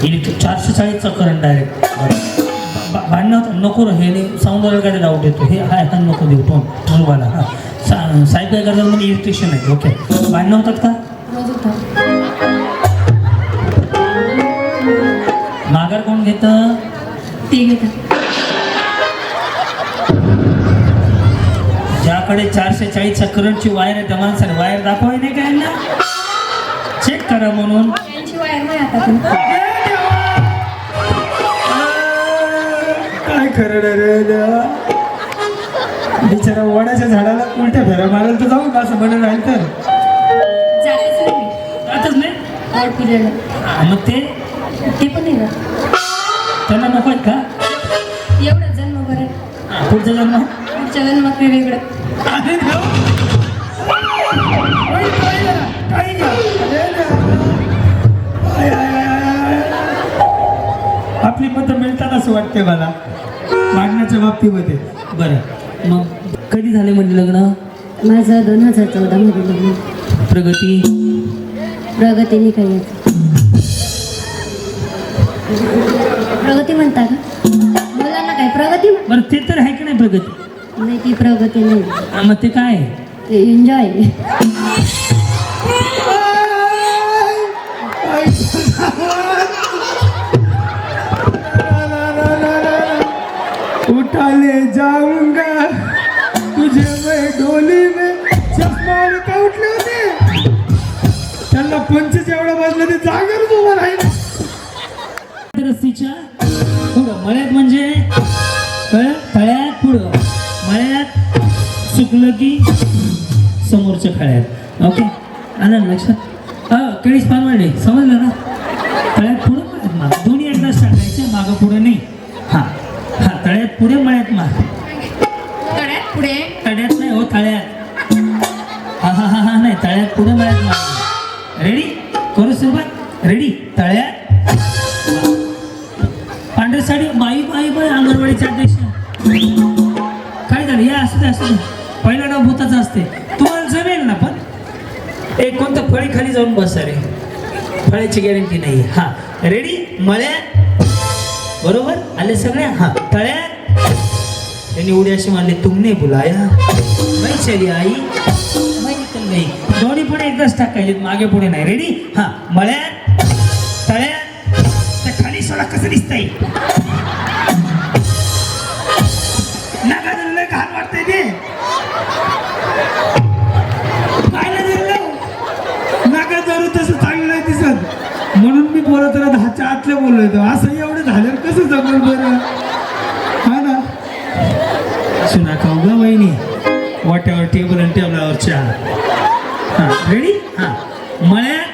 Electric 440चा current direct. भांडणं होतं नको रे, हे सौंदर्याकडे डाऊट येतो, हे हाय हा नको देऊ तो मुलगाला. हां साहेब काय करतात म्हणजे इलेक्ट्रिशियन आहे. ओके भांडणं होतात का? माघार कोण घेतं? ते घेतात. ज्याकडे 440चा करंटची वायर आहे त्या माणसाने वायर दाखवाय नाही काय ना, चेक करा म्हणून. त्यांची वायर नाही आता. काय खरं रे देवा, बिचारा वडाच्या झाडाला उलट्या फेऱ्या मारायला तर जाऊ का असं म्हणून राहील तर जातच नाही. जातच नाही. गड पूजेला मग ते पण नाही जात. त्यांना नको आहेत का? एवढं जन्म बरं, पुढचा जन्म पुढच्या जन्मात नाही वेगळं. अरे देवा. काय गं? अरे देवा. आपली मतं मिळतात असं वाटते मला मागण्याच्या बाबतीमध्ये. बरं मग कधी झाले म्हणजे लग्न? माझं 2014 मध्ये लग्न. प्रगतीने काही प्रगती म्हणता का? मुलांना काय प्रगती? बरं ते तर आहे की नाही प्रगती? नाही ती प्रगती नाही. मग ते काय? ते एन्जॉय. उठा ले जाऊंगा तुझे मैं डोली में. चष्मा का उठले होते त्यांना 25 एवढं वाजलं ते जागेवर उभं राहील. रस्तीच्या पुढं मळ्यात म्हणजे तळ्यात, पुढं मळ्यात, सुकलं की समोरच्या खळ्यात. ओके आलं ना लक्षात? केळीस पानवाडी समजलं ना? तळ्यात पुढं मळ्यात माग दोन्ही एकदाच टाकायचं, मागं पुढं नाही. हां हां तळ्यात पुढे मळ्यात माग. तळ्यात पुढे तळ्यात नाही हो, तळ्यात. हा हा हा हा नाही तळ्यात पुढे मळ्यात माग. रेडी करू सुरुवात. रेडी तळ्यात. पांढरी साडी बाई बाई बाई अंगणवाडीचे अध्यक्ष काय झालं? या असू दे असू दे, पहिला डाव भूताचा असते. तुम्हाला जमेल ना? पण एक कोणतं फळी खाली जाऊन बसा रे, फळाची गॅरंटी नाही. हा रेडी मळ्यात. बरोबर आले सगळे. हा तळ्यात. त्यांनी उडी अशी मारली, तुमने बुलाया नाही चली आई नाही. दोन्ही पुढे एकदाच टाकायचे, मागे पुढे नाही. रेडी हा मळ्यात तळ्यात. त्या खाली सोडा कसं दिसतंय नागा दिलं घाण वाटतंय ते. काय दिलं नागा जरू तसं चांगलं नाही दिसत म्हणून मी बोलत राहत 10च्या आतल्या बोललो. असं एवढं झाल्यावर कसं जमल बरं? हा ना सुना खाऊ ग वहिनी, वाट्यावर टेबल आणि टेबलावर चहा. हा रेडी हा मळ्यात.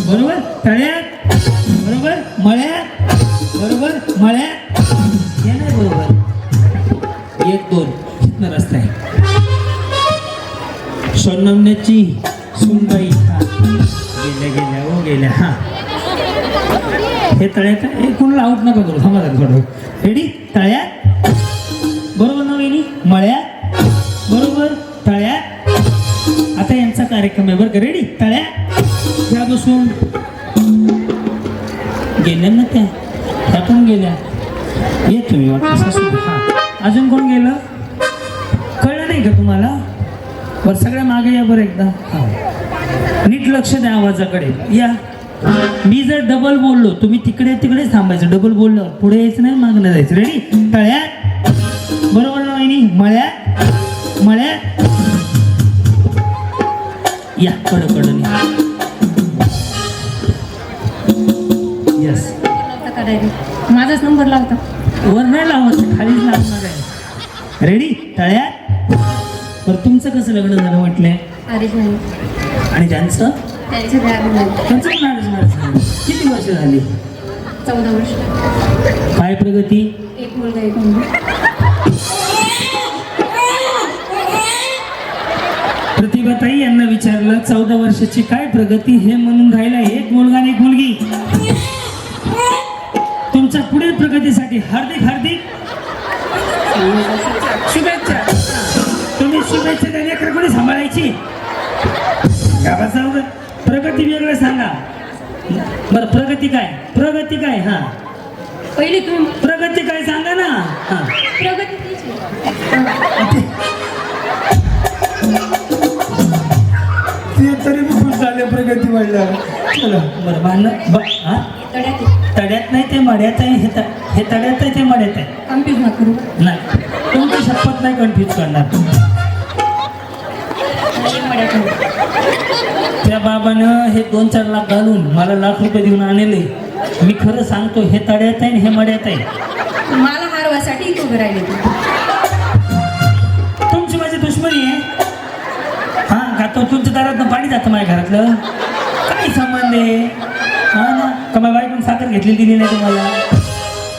बरोबर तळ्यात. बरोबर मळ्यात. बरोबर मळ्यात. हे नाही बरोबर. 1 2 इथनं रस्ता आहे. सोनमण्याची सुनबाई. हा गेल्या गेल्या हो गेल्या. हा हे तळ्यात. हे कोणाला आऊट नका करू, समाधान करू. रेडी तळ्यात. बरोबर ना वहिनी? मळ्यात. बरोबर तळ्यात. आता यांचा कार्यक्रम आहे बरं का. रेडी तळ्यात. त्या बसून गेल्या ना त्या पण गेल्या. येत तुम्ही वाटतं. हां अजून कोण गेलं कळलं नाही का तुम्हाला? बरं सगळ्या मागे या बरं एकदा. हां नीट लक्ष द्या आवाजाकडे. या मी जर डबल बोललो तुम्ही तिकडेच थांबायचं. डबल बोललं पुढे यायचं नाही, मागणं जायचं. रेडी तळ्यात. बरोबर ना वहिनी? मळ्यात. मळ्यात या कडकडून यस. माझाच नंबर लावता. वर नाही लावत, खालीच लावणार आहे. रेडी तळ्यात. बरं तुमचं कसं लग्न झालं म्हटलंय? अरेंज नाही. आणि त्यांचं? त्यांचं त्यांचं मॅरेज. किती वर्ष झाली? 14 वर्ष. काय प्रगती? एक मुलगा एक मुलगी. प्रतिभाताई यांना विचारलं 14 वर्षाची काय प्रगती, हे म्हणून राहिला एक मुलगा आणि एक मुलगी. तुमच्या पुढील प्रगतीसाठी हार्दिक हार्दिक शुभेच्छा. तुम्ही शुभेच्छा त्या लेकरं कोणी सांभाळायची? प्रगती वेगळं सांगा, बरं प्रगती काय प्रगती काय हा पहिले तुम्ही प्रगती काय सांगा ना हा प्रगती तीच आहे. ते तरी मी खुश झाले प्रगती वाढल्या चला बरं भांडण हा तड्यात आहे. तड्यात नाही ते मड्यात आहे हे तड्यात आहे ते मड्यात आहे कन्फ्यूज नका करू. नाही तुमची शपथ नाही कन्फ्यूज करणार हे मड्यात आहे. त्या बाबानं हे 2-4 लाख घालून मला लाख रुपये देऊन आणले मी खरं सांगतो हे तड्यात आहे आणि हे मड्यात आहे मला हारवासाठी इथं उभे राहिले ते. तुमची माझी दुश्मनी आहे हा का तो तुमच्या दारात पाणी जातं माझ्या घरातलं काय संबंध आहे हा ना का माझ्या बायकोन साखर घेतली दिली नाही तुम्हाला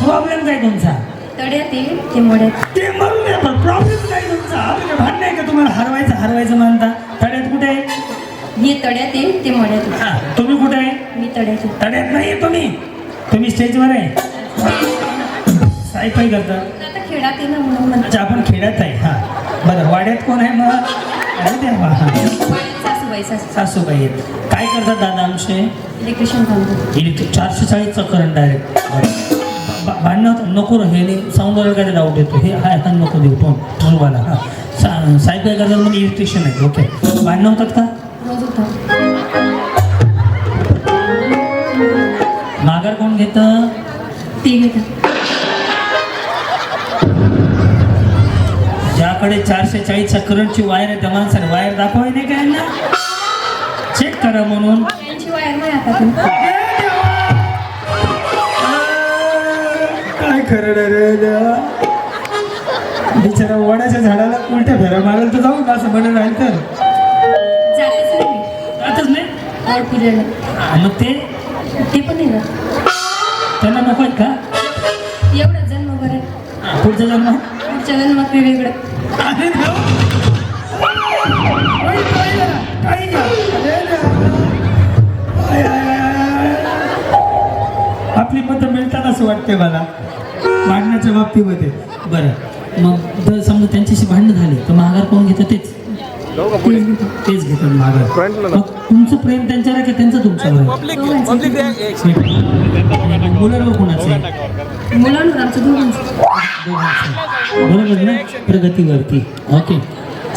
प्रॉब्लेम काय तुमचा तड्यात आहे ते मड्यात. ते मरू द्या पण प्रॉब्लेम काय तुमचा भांडण आहे का तुम्हाला हरवायचं म्हणता तड्यात कुठे आहे हे तड्यात आहे ते मड्यात आहे. हा तुम्ही कुठे आहे मी तड्यात आहे. तड्यात नाही तुम्ही स्टेजवर आहे सायफाय करता आता खेळात आहे ना म्हणून म्हणते. अच्छा आपण खेड्यात आहे हा बरं वाड्यात कोण आहे मग अरे देवा हा सासूबाई सासू सासूबाई आहेत काय करतात दादा आमचे इलेक्ट्रिशियन काम करतो. इलेक्ट्रिक 440चा करंट डायरेक्ट भांडणं होतं नको हे नाही साऊंडवर काय डाऊट येतो हे हाय हा नको देऊ टोनवाला हां साहेब काय करतात म्हणजे इलेक्ट्रिशियन आहे ओके भांडणं होतात का रोज होता. माघार कोण घेतं ते घेतात. ज्याकडे 440चा करंटची वायर आहे त्या माणसाने वायर दाखवाय नाही काय ना चेक करा म्हणून त्यांची वायर नाही आता पण. काय खरं रे देवा बिचारा वडाच्या झाडाला उलट्या फेऱ्या मारायला तर जाऊ असं म्हणून राहील तर जातेच नाही मी. आताच नाही गोड पूजेला मग ते पण नाही जात. त्यांना नको आहेत का एवढा जन्म बरं पुढचा जन्म पुढच्या जन्मात वेगवेगळं. अरे देवा. बाई, बाई जरा, काही घ्या. अरे देवा. I, I, I, I. आपली मतं मिळतात असं वाटते मला भांडण्याच्या बाबतीमध्ये बरं मग जर समजा त्यांच्याशी भांडणं झाली तर माघार कोण घेतं तेच घेतात माघार मग तुमचं प्रेम त्यांच्यावर आहे की त्यांचं तुमच्यावर आहे मुलांवर कोणाचं आहे मुलांवर आमचं दोघांचं. बरोबर ना प्रगतीवरती ओके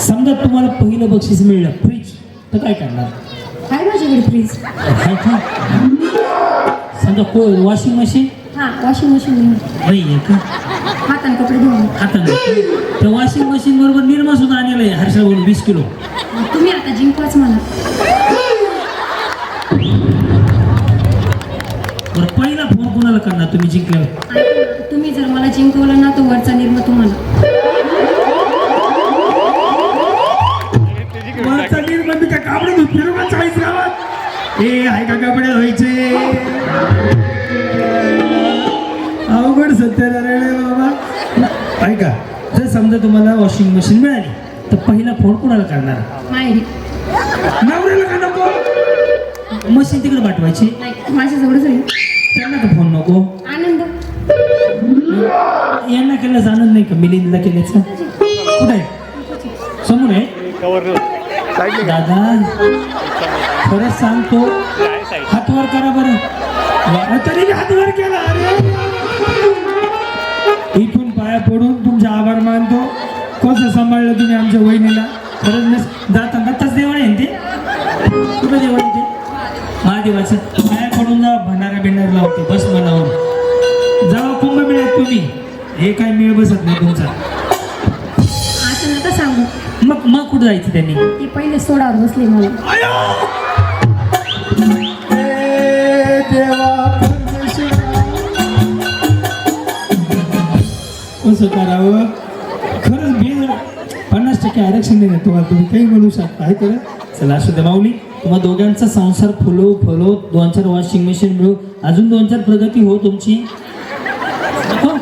समजा तुम्हाला पहिलं बक्षीस मिळलं फ्रीज तर काय करणार आहे माझ्याकडे फ्रीज. काय का समजा वॉशिंग मशीन हां वॉशिंग मशीन नाही आहे का हाताने कपडे धुवून. आता त्या वॉशिंग मशीन बरोबर निर्मा सुद्धा आणलेलं आहे हर्षावरून 20 किलो तुम्ही आता जिंकवाच मला. बरं पहिला फोन कोणाला करणार तुम्ही जिंकल्यावर तुम्ही जर मला जिंकवलं ना तर वरचा निर्मा तुम्हाला. वरचा निर्मा मी काय कापडे फिरू का 40 गावात ए आहे का कपडे धुवायचे अवघड सत्यानारायण बाबा ऐका जर समजा तुम्हाला वॉशिंग मशीन मिळाली तर पहिला फोन कोणाला करणार माहेरी. नवऱ्याला का नको मशीन तिकडे पाठवायची नाही माझ्याजवळच आहे. त्यांना का फोन नको आनंद यांना केलं आनंद नाही का मिलिंदला केल्याचं कुठे आहे समोर आहे दादा खरंच सांगतो हात वर करा बरं तरी मी हात वर केला अरे इथून पाया पडून तुमचे आभार मानतो कसं सांभाळलं तुम्ही आमच्या वहिनीला खरंच जाता दत्ताच देवळ आहे ते कुठं देवळ आहे ते महादेवाचं पाया पडून जा भंडारा बिंडारा लावते बस मनावर जावा कुंभमेळ्यात तुम्ही हे काय मेळ बसत नाही तुमचा असं नका सांगू. मग कुठं जायचं त्यांनी ते पहिले सोडावर बसले मला. कसं करावं खरंच बेल 50% आरक्षण नाही तुम्हाला तुम्ही काही म्हणू शकता आहे खरं चला असू द्या माऊली तुम्हाला दोघांचा संसार फुलो 2-4 वॉशिंग मशीन मिळू अजून 2-4 प्रगती हो तुमची नको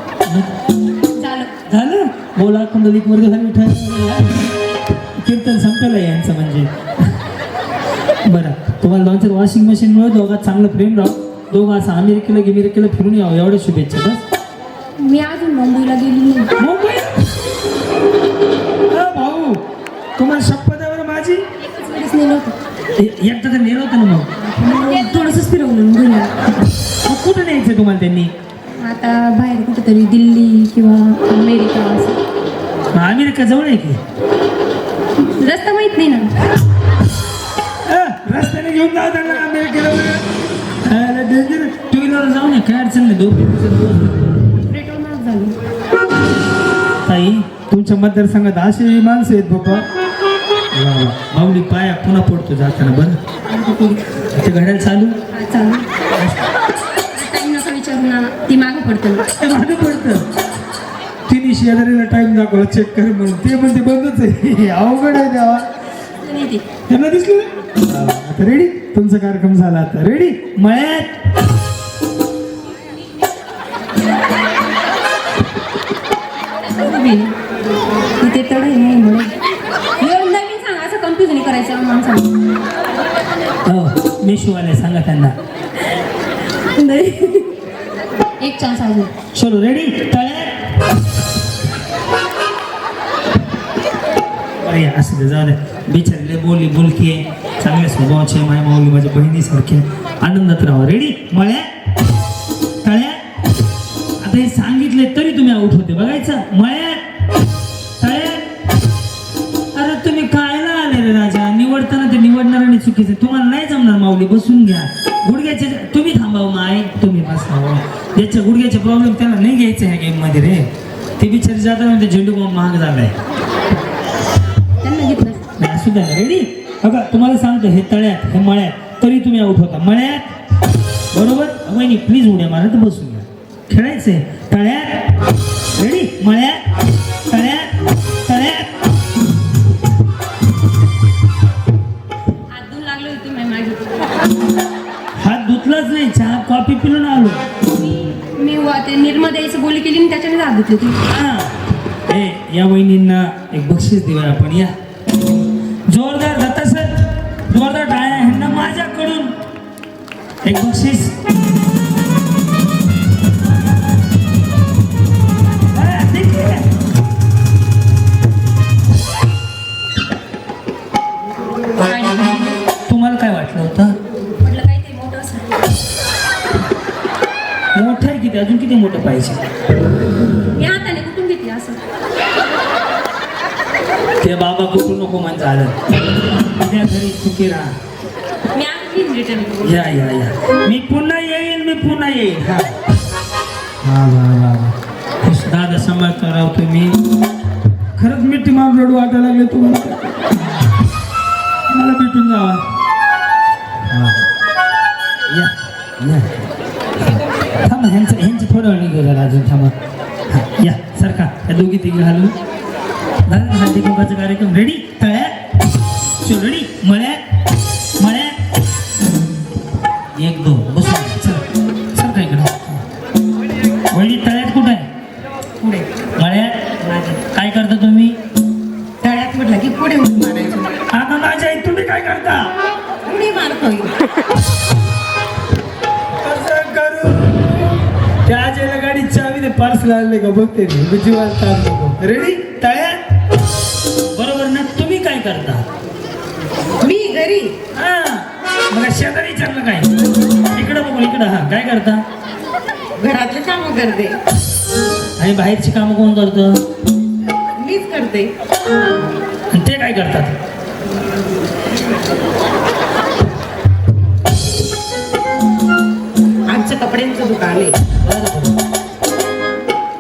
झालं बोला कुंडलिक वर्ग झाली कीर्तन संपलं यांचं म्हणजे बरं तुम्हाला 2-4 वॉशिंग मशीन मिळू दोघात चांगलं प्रेम राहू दोघं असं अमेरिकेला फिरून यावं एवढ्या शुभेच्छा बस मी अजून मुंबईला गेली नाही. मुंबई भाऊ तुम्हाला शपथ आहे बरं माझी एकच वेळेस नेलं होतं. एकदा तर नेलं होतं ना मग थोडंसंच फिरवलं घरी मग कुठं न्यायचं तुम्हाला त्यांनी आता बाहेर कुठेतरी दिल्ली किंवा अमेरिका असं अमेरिका जवळ आहे की रस्ता माहित नाही ना रस्त्याने घेऊन जाऊ त्यांना अमेरिकेला डेंजर टू व्हीलर जाऊ नये काय अडचण नाही पेट्रोल महाग झालं ताई तुमच्या मतदारसंघात अशी माणसं आहेत बाबा माऊली पाया पुन्हा पडतो जाताना बरं ते घड्याळ चालू चालू टाईम नका विचारू ना ती मागं पडतं ते मागे पडतं तिने शेजारीला टाइम दाखवला चेक कर म्हणून ते म्हणते बंदच आहे अवघड आहे देवा नाही ते त्यांना दिसलं आता रेडी तुमचा कार्यक्रम झाला आता रेडी मळ्यात तिथे तड आहे नाही म्हणून नवीन सांगा असं कन्फ्युज नाही करायचं माणसाला हो मी शिवाले सांगा त्यांना एक चान्स अजून चलो रेडी तळ्यात अरे असं दे जाऊ दे बिचारले बोलली बोलकी आहे चांगल्या स्वभावाचे माय माऊली माझ्या बहिणीसारखे आनंदात राहा रेडी मळ्यात तळ्यात आता हे सांगितले तरी तुम्ही आउट होते बघायचं मळ्यात तळ्यात अरे तुम्ही कायला आले रे राजा निवडताना ते निवडणाऱ्याने चुकीचे तुम्हाला नाही जमणार माऊली बसून घ्या गुडघ्याचे तुम्ही थांबाव माय तुम्ही बसावं याच्या गुडघ्याचे प्रॉब्लेम त्याला नाही घ्यायचे ह्या गेम मध्ये रे ते बिचारी जातात म्हणजे झेंडू बॉम्ब महाग झालाय त्यांना घेतलं नाही असू द्या रेडी बघा तुम्हाला सांगतो हे तळ्यात हे मळ्यात तरी तुम्ही आउट होता मळ्यात बरोबर वहिनी प्लीज उड्या मारा तर बसून घ्या खेळायचंय तळ्यात रेडी मळ्यात तळ्यात तळ्यात हात धुवून लागले होते मागे हात धुतलाच नाही चहा कॉफी पिऊन आलो मी ते निर्मा द्यायचं बोली केली आणि त्याच्याने हात धुतले होते हा ए या वहिनींना एक बक्षीस देऊया आपण या जोरदार दत्ता सर जोरदार टाळ्या ह्यांना माझ्याकडून एक बक्षीस हा, ठीक आहे. तुम्हाला काय वाटलं होतं म्हटलं काय ते मोठं असं मोठं आहे किती अजून किती मोठं पाहिजे मी हाताने कुठून घेतली असं ते बाबा कुठून नको मन झालं त्या घरी चुकी राहा मी आज रिटर्न या या या मी पुन्हा येईल हा खुश दादा सांभाळता राव तुम्ही खरंच मिठी मार रडू वाटायला लागले तुम्हाला मला भेटून जावा या या थांबा ह्यांचं थोडं वेळ निघू झालं अजून थांबा हा या सारखा या दोघी तिघी घालून झालं हळदी कुंकाचा कार्यक्रम रेडी तळ्यात चल रेडी मळ्यात मळ्यात एक दोन बसून सर काय इकडं वहिनी तळ्यात कुठं आहे पुढे मळ्यात काय करता तुम्ही तळ्यात म्हटलं की पुढे उडी मारायचं आता माझ्या आई तुम्ही काय करता उडी मारतोय असं करू त्या आजीला गाडी चावी दे पार्सल आणले का बघते मी जीवाला ताण नको रेडी तळ्यात बरोबर ना तुम्ही काय करता मी घरी हा मग शेजारी विचारलं काय इकडं बघू इकडं हा काय करता घरातले कामं करते आणि बाहेरची कामं कोण करतं मीच करते आणि ते काय करतात आमचं कपड्यांचं दुकान आहे बरं.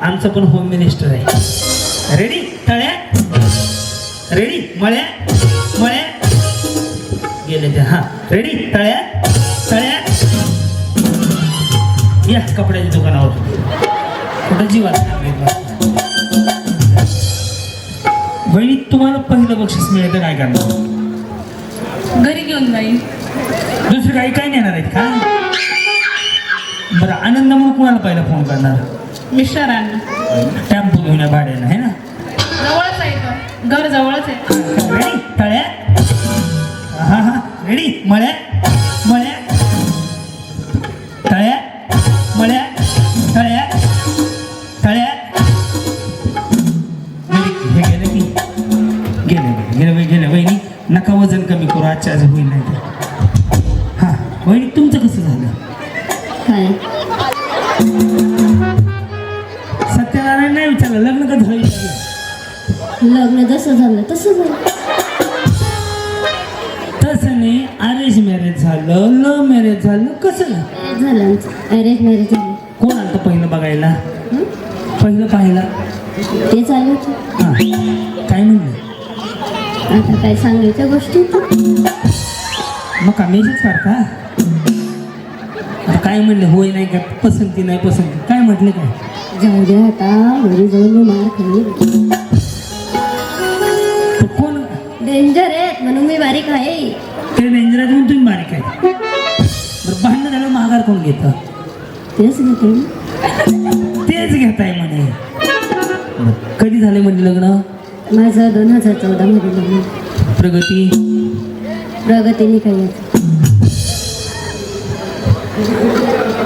आमचं पण होम मिनिस्टर आहे रेडी तळ्यात रेडी मळ्यात मळ्यात गेले ते हा रेडी तळ्यात तळ्यात या कपड्याच्या दुकानावर कुठं जीवात बहिणी तुम्हाला पहिलं बक्षीस मिळतं काय करणार घरी घेऊन जाईल दुसरं काही काय नेणार आहेत का बरं आनंद म्हणून कुणाला पहिला फोन करणार मिस्टरांना टेम्पो घेऊन या भाड्यानं आहे ना जवळच आहे तो घर जवळच आहे रेडी तळ्यात हा हा रेडी मळ्यात मळ्यात तळ्यात मळ्यात तळ्यात तळ्यात हे गेले की गेले वहिनी नका वजन कमी करू आजच्या आज होईल नाही तर सत्यनारायण नाही विचारलं, लग्न का झालं विचारलं. लग्न जसं झालं तसं झालं. तसं नाही, अरेंज मॅरेज झालं, लव्ह मॅरेज झालं, कसं झालं? झालं आमचं अरेंज मॅरेज झालं. कोण आलं पहिलं बघायला? हं? पहिलं पाहिलं? ते चालू होतं. हां, काय म्हणलं? आता काय सांगायच्या गोष्टी होत्या. मग का मेसेज का? आता काय म्हणले? होय नाही का, पसंती नाही पसंती, काय म्हटले? काय जाऊ द्या आता, घरी जाऊन मी मार खाईल. तर कोण डेंजर आहेत म्हणून मी बारीक आहे. ते डेंजर आहे म्हणून तुम्ही बारीक आहे. बरं, भांडणं झालं माघार कोण घेतं? तेच घेते. तेच घेताय म्हणे. बरं, कधी झाले म्हणजे लग्न? माझं 2014 मध्ये लग्न. प्रगतीने काही येत.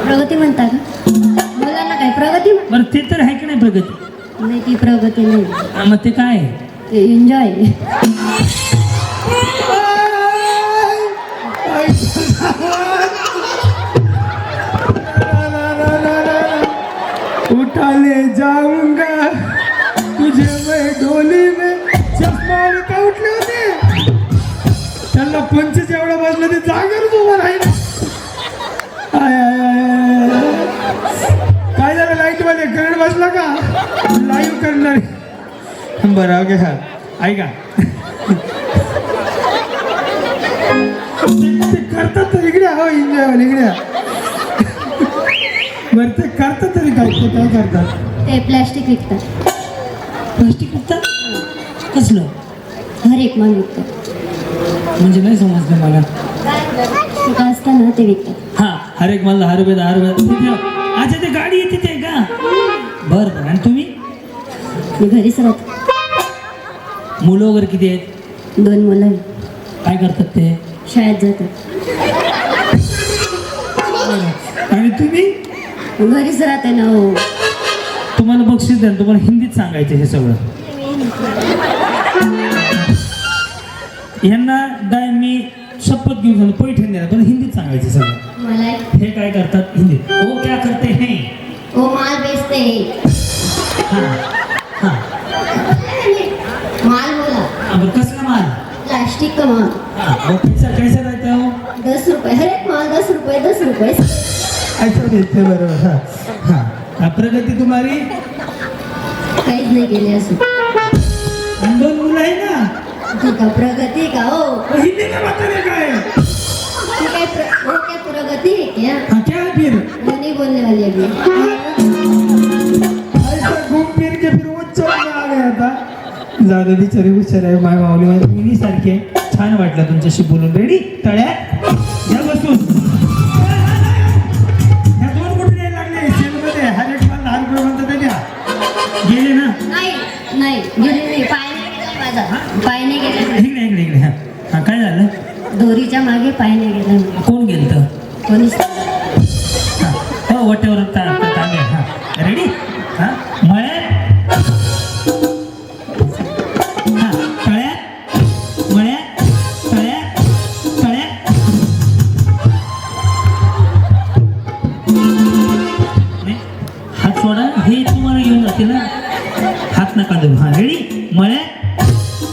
प्रगती म्हणता का? मुलांना काय प्रगती बरं, ते तर आहे की नाही प्रगती? नाही, ती प्रगती नाही, हा, मग ते काय? ते एन्जॉय. उठा ले जाऊंगा तुझे मैं डोली में. चष्मा का उठले होते, त्यांना 25 एवढा बसलं ते जागेवर उभं राहील. I I I I. काय झालं लाईट मध्ये करंट बसला का? लाईव्ह करणार. बरं ओके. हा ऐका, ते करतात तर इकडे हो, एन्जॉय इकडे. बरं ते करतात तरी काय, ते काय करतात? ते प्लॅस्टिक विकतात. प्लास्टिक विकतात? कसलं? हर एक माल विकतात. म्हणजे नाही समजलं मला. सुका असताना ते विकतात. हां, हर एक मला 10 रुपये 10 रुपये. अच्छा, ते गाडी येते ते का? बरं बरं. आणि तुम्ही? मी घरीच राहते. मुलं वगैरे किती आहेत? 2 मुलं आहेत. काय करतात ते? शाळेत जातात. आणि तुम्ही? घरीच राहते ना हो. तुम्हाला बक्षीस द्या, तुम्हाला हिंदीत सांगायचं हे सगळं. यांना काय मी शपथ घेऊन झालं पैठण द्यायला, पण हिंदीत सांगायचं सगळं. मला हे काय करतात हिंदीत? वो क्या करते हैं? वो माल बेचते हैं. हां हां. माल बोला. अब कसला माल? प्लास्टिक का माल. हाँ, वो पैसा कैसे रहता है? 10 रुपये. हर एक माल 10 रुपये 10 रुपये. अच्छा देते. बरोबर. हां हां. प्रगती तुम्हारी? काहीच नाही केले असून. आणि 2 मुलं आहे ना. ती का प्रगती का हो? हिंदी का बताने का है? ती काय वो क्या प्रगति है क्या? हाँ क्या है फिर? वो नहीं बोलने वाली अभी. ऐसा घूम फिर के फिर वो चौक में आ गया था. जाऊ दे, बिचारी हुशार आहे माय माऊली. मिनी सारखे. छान वाटलं तुमच्याशी बोलून. रेडी? तळ्या या बसून. ह्या 2 कुठे द्यायला लागले सेलमध्ये? हर एक माल 10 रुपये म्हणतात ते द्या. गेले ना? नाही नाही गेली नाही. पायने गेलाय माझा. पायने गेलाय. इकडे इकडे इकडे. हां हां, काय झालं? दोरीच्या मागे पायने गेलाय. कोण गेलं? कोणीच. हां, हो वट्यावर तांबे. हां, रेडी? हां, मळ्यात. हां, तळ्यात. मळ्यात. तळ्यात. तळ्यात. नाही, हात सोडा. हे तुम्हाला घेऊन जाते ना, हात नका देऊ. हां, रेडी? मळ्यात.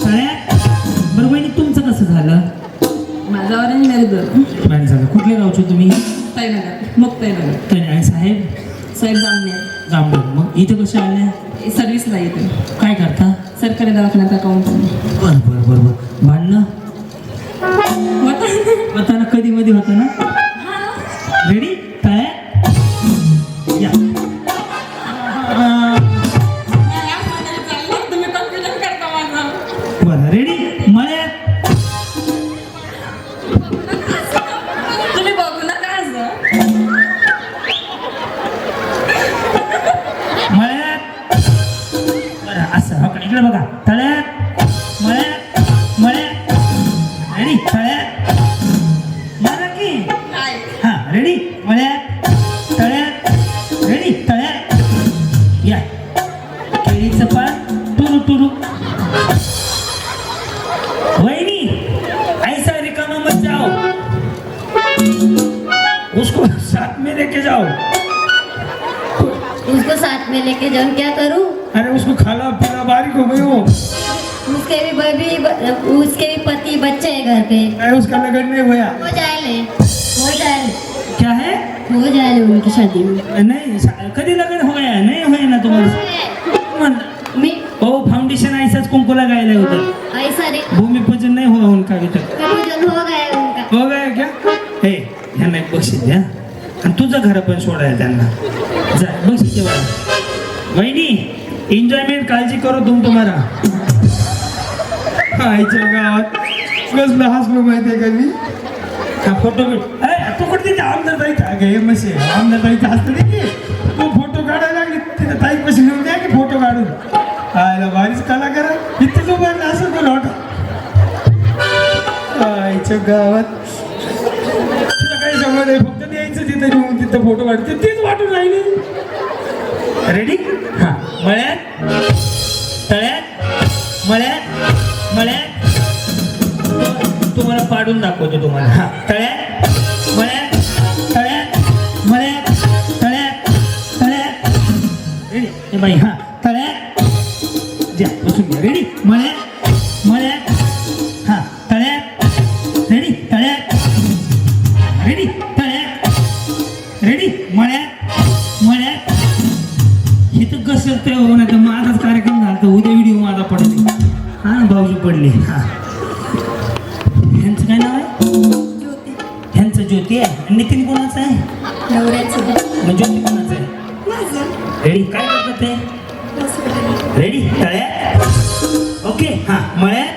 तळ्यात. बरं बहिणी, तुमचं कसं झालं? माझा ऑरेंज मॅरेज झालं. मॅरेज झालं. कुठल्या गावचे तुम्ही? ताईनगर. मग ताईनगर. तरी आणि साहेब? साहेब जामणे. जांभूळ. मग इथं कशा आल्या? सर्व्हिसला येते. काय करता? सरकारी दवाखान्यात अकाउंटंट. बरं बरं बरं बरं. भांडणं होताना कधी मध्ये होतं ना? रेडी? काय या. तुम्ही कन्फ्युजन करता माझं. बरं, रेडी? मळ्यात. तुम्ही बघू नका असं. मळ्यात. बरं, असं हो का? इकडे बघा. तळ्यात. मळ्यात. मळ्यात. रेडी? तळ्यात. मला की काय? हां, रेडी? मळ्यात. उसको साथ में लेके जाऊं क्या करूं? अरे उसको खाना पीना बारीक हो गई हो। उसके भी पति बच्चे हैं घर पे। अरे उसका लगन नहीं हुआ। हो जाए क्या है उनकी शादी में। नाही कधी लग्न होया नाही होय ना तुम्हाला मी ओ फाउंडेशन ऐसाच कुंकू लगायला होतं ऐसा रे भूमिपूजन नहीं हुआ उनका अभी तक पूजन हो गया उनका। हो गया क्या हे ह्यांना एक बक्षीस द्या आणि तुझं घर पण सोडायला त्यांना जा बक्षीस ठेवा वहिनी एन्जॉयमेंट काळजी करो तुम्हाला आईच्या गावात कसलं हसलो माहितीये का मी. हा फोटो तू कुठे तिथे आमदार ताई अगे मसे आमदार ताईचं हसतं नाही की तू फोटो काढायला लागली तिथे ताई पैसे लिहून द्या की फोटो काढून आयला भारीच कलाकार आहे. इथं जो बनला असं कोण वाटत आईच्या गावात तुला काही समज आहे फक्त द्यायचं तिथं लिहून तिथं फोटो काढते तेच वाटून राहिली. रेडी हा मळ्यात तळ्यात मळ्यात तुम्हाला पाडून दाखवतो तुम्हाला हा तळ्यात रेडी ए बाई हा तळ्यात द्या बसून घ्या रेडी मळ्यात हा तळ्यात रेडी मळ्यात हे तर कसं ते हो ना तर माझाच कार्यक्रम झाला तर उद्या व्हिडिओ माझा पडले हा भाऊजी पडले हा ह्यांचं काय नाव आहे ह्यांचं ज्योती आहे आणि नितीन कोणाचं आहे मग ज्योती कोणाचं आहे रेडी काय करतात ते रेडी तळ्यात ओके हा मळ्यात